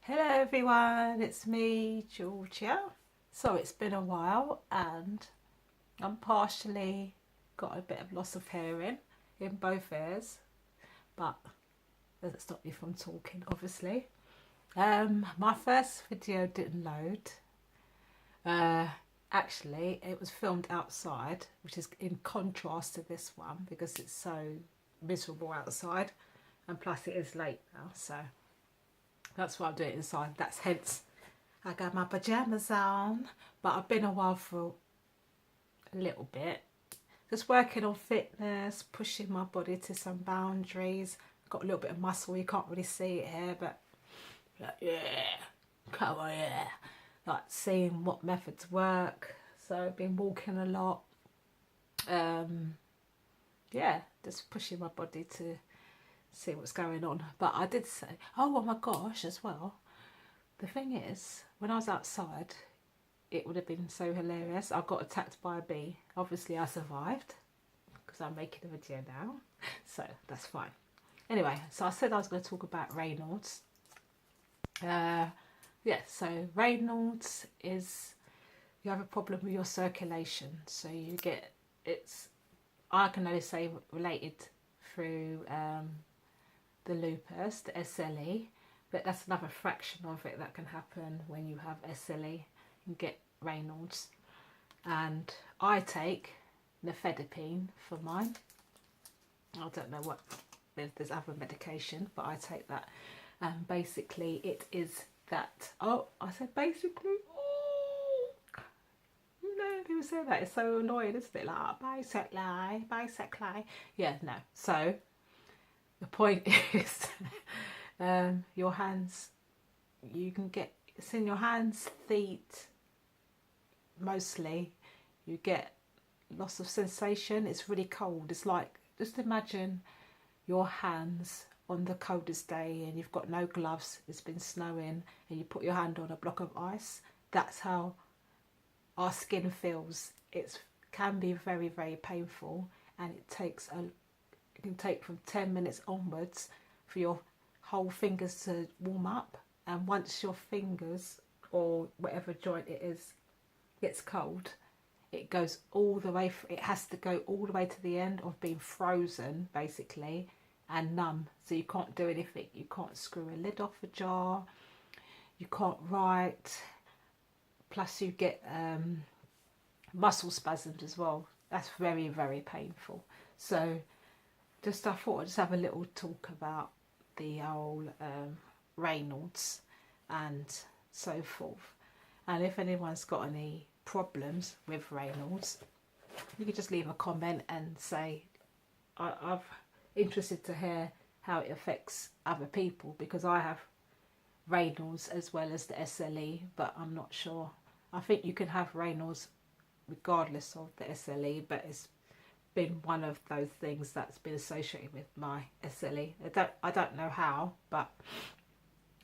Hello everyone, it's me, Georgia. So it's been a while and I'm partially got a bit of loss of hearing in both ears, but doesn't stop me from talking obviously. My first video didn't load. Uh, Actually it was filmed outside, which is in contrast to this one because it's so miserable outside and plus it is late now, so that's why I'm doing it inside. That's hence I got my pajamas on, but I've been a while for a little bit. Just working on fitness, pushing my body to some boundaries. Got a little bit of muscle, you can't really see it here, but like, yeah, come on, yeah. Like seeing what methods work. So I've been walking a lot. Yeah, just pushing my body to see what's going on. But I did say, oh my gosh, as well. The thing is, when I was outside, it would have been so hilarious. I got attacked by a bee. Obviously, I survived because I'm making a video now, so that's fine. Anyway, so I said I was going to talk about Raynauds. Yeah, so Raynauds is you have a problem with your circulation. So you get it's I can only say related through the lupus, the SLE, but that's another fraction of it that can happen when you have SLE and get Raynauds. And I take nifedipine for mine. I don't know what there's other medication, but I take that. And basically, it is that. Oh, I said basically. Oh, no, people say that. It's so annoying, isn't it? Like bisexual. Yeah, no. So the point is, your hands. You can get it's in your hands, feet, mostly. You get loss of sensation. It's really cold. It's like, just imagine your hands on the coldest day and you've got no gloves, it's been snowing, and you put your hand on a block of ice. That's how our skin feels. It can be very, very painful, and it can take from 10 minutes onwards for your whole fingers to warm up. And once your fingers or whatever joint it is gets cold, it goes all the way, it has to go all the way to the end of being frozen basically and numb. So you can't do anything. You can't screw a lid off a jar, you can't write, plus you get muscle spasms as well. That's very, very painful. So just I thought I'd just have a little talk about the whole Raynauds and so forth. And if anyone's got any problems with Raynauds, you could just leave a comment and say I'm interested to hear how it affects other people, because I have Raynauds as well as the SLE, but I'm not sure. I think you can have Raynauds regardless of the SLE, but it's been one of those things that's been associated with my SLE. I don't know how, but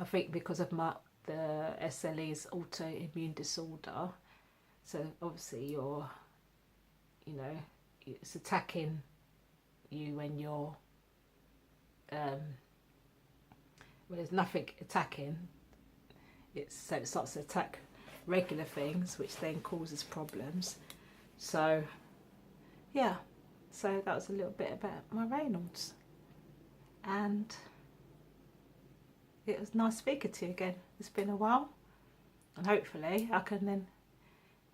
I think because of the SLE's autoimmune disorder. So obviously it's attacking you when you're when there's nothing attacking. So it starts to attack regular things, which then causes problems. So yeah, so that was a little bit about my Raynauds, and it was nice speaking to you again. It's been a while, and hopefully I can then,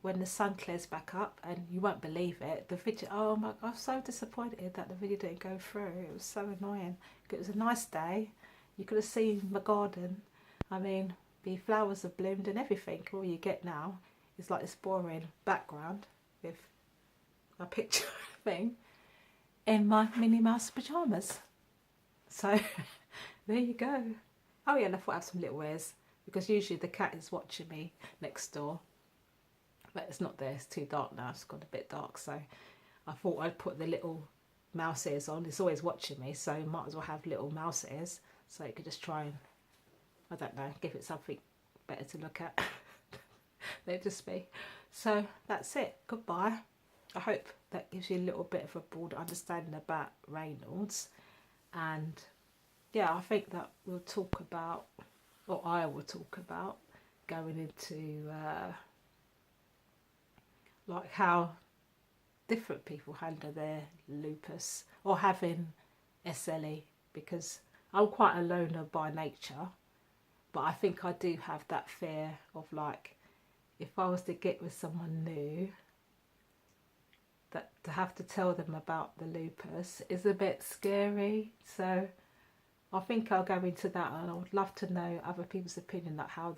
when the sun clears back up, and you won't believe it, the video, oh my god, I'm so disappointed that the video didn't go through. It was so annoying. It was a nice day. You could have seen my garden. I mean, the flowers have bloomed and everything. All you get now is like this boring background with my picture thing in my Minnie Mouse pyjamas. So there you go. Oh yeah, and I thought I'd have some little ears, because usually the cat is watching me next door, but it's not there. It's too dark now. It's got a bit dark, so I thought I'd put the little mouse ears on. It's always watching me, so might as well have little mouse ears, so you could just try and, I don't know, give it something better to look at than just me. So that's it. Goodbye. I hope that gives you a little bit of a broader understanding about Raynauds. And yeah, I think that we'll talk about or I will talk about, going into like how different people handle their lupus or having SLE, because I'm quite a loner by nature, but I think I do have that fear of, like, if I was to get with someone new, that to have to tell them about the lupus is a bit scary. So I think I'll go into that, and I would love to know other people's opinion, like how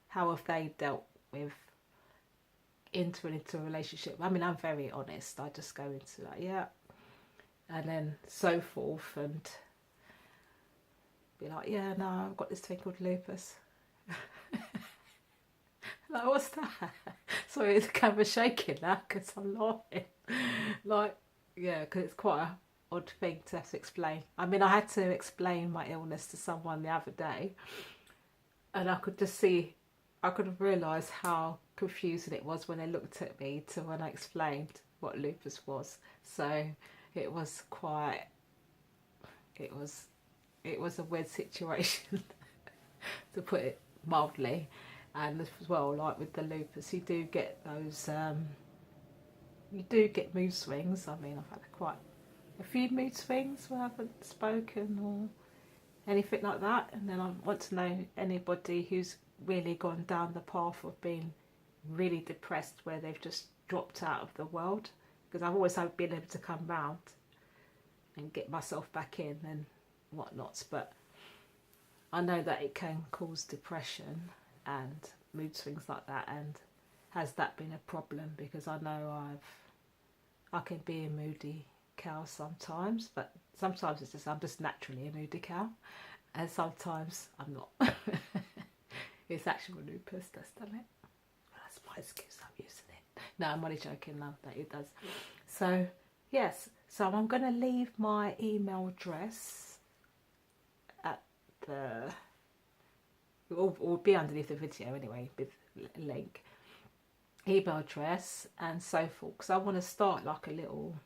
have they dealt with entering into a relationship. I mean, I'm very honest. I just go into like, yeah, and then so forth, and be like, yeah, no, I've got this thing called lupus. Like, what's that? Sorry, the camera's shaking now because I'm laughing. Like, yeah, because it's quite a odd thing to have to explain. I mean, I had to explain my illness to someone the other day, and I could just see, I could have realised how confusing it was when they looked at me to when I explained what lupus was. So it was quite, it was a weird situation to put it mildly. And as well, like with the lupus, you do get those you do get mood swings. I mean, I've had quite a few mood swings when I haven't spoken or anything like that. And then I want to know anybody who's really gone down the path of being really depressed, where they've just dropped out of the world, because I've always been able to come round and get myself back in and whatnots, but I know that it can cause depression and mood swings like that. And has that been a problem? Because I know I can be a moody cow sometimes, but sometimes it's just, I'm just naturally a moody cow, and sometimes I'm not. It's actual lupus that's done it. That's my excuse, I'm using it. No, I'm only joking now that it does. So yes, so I'm going to leave my email address at the, it will be underneath the video anyway, with a link, email address and so forth, because I want to start like a little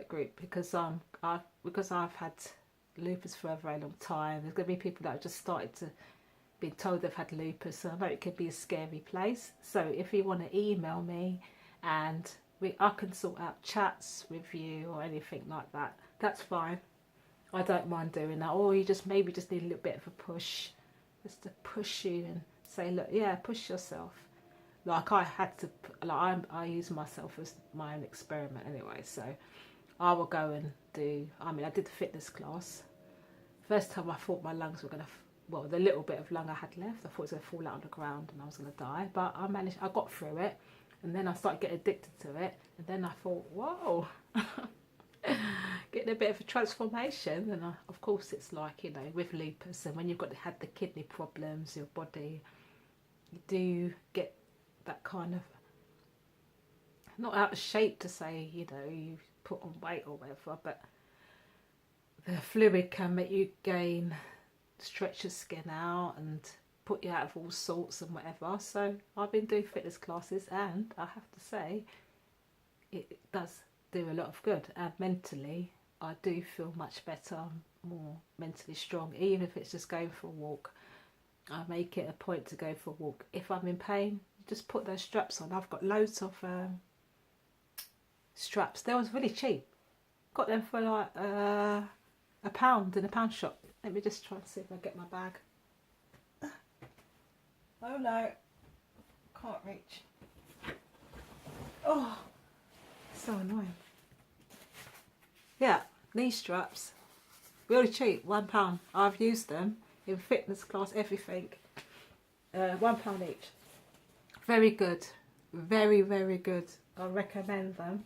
group, because I've had lupus for a very long time. There's going to be people that have just started to be told they've had lupus, so I know it could be a scary place. So if you want to email me, and I can sort out chats with you or anything like that, that's fine. I don't mind doing that. Or you just maybe just need a little bit of a push, just to push you and say, look, yeah, push yourself. Like I had to, like I use myself as my own experiment anyway. So I will go and do, I mean, I did the fitness class. First time I thought my lungs were going to, well, the little bit of lung I had left, I thought it was going to fall out on the ground and I was going to die. But I got through it. And then I started getting addicted to it. And then I thought, whoa, getting a bit of a transformation. And of course, it's like, you know, with lupus, and when you've had the kidney problems, your body, you do get that kind of, not out of shape to say, you know, you put on weight or whatever, but the fluid can make you stretch your skin out and put you out of all sorts and whatever. So I've been doing fitness classes, and I have to say it does do a lot of good, and mentally I do feel much better, more mentally strong. Even if it's just going for a walk, I make it a point to go for a walk. If I'm in pain, just put those straps on. I've got loads of straps. They was really cheap, got them for like £1 in a pound shop. Let me just try and see if I get my bag. Oh no, can't reach. Oh, so annoying. Yeah, these straps, really cheap, £1. I've used them in fitness class, everything. £1 each. Very good, very, very good. I recommend them.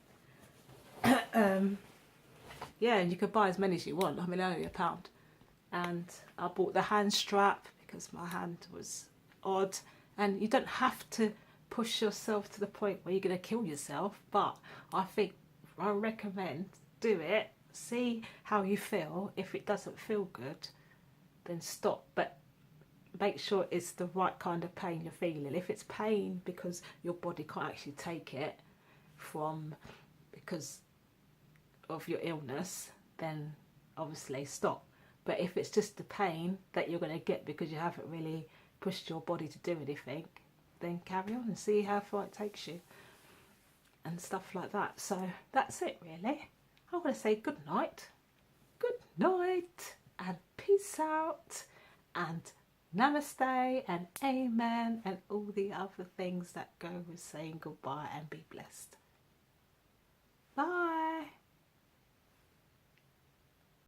Yeah, and you can buy as many as you want. I mean, only £1. And I bought the hand strap because my hand was odd, and you don't have to push yourself to the point where you're going to kill yourself, but I recommend do it, see how you feel. If it doesn't feel good, then stop, but make sure it's the right kind of pain you're feeling. If it's pain because your body can't actually take it because of your illness, then obviously stop. But if it's just the pain that you're going to get because you haven't really pushed your body to do anything, then carry on and see how far it takes you and stuff like that. So that's it really. I'm going to say good night and peace out and namaste and amen and all the other things that go with saying goodbye, and be blessed. Bye.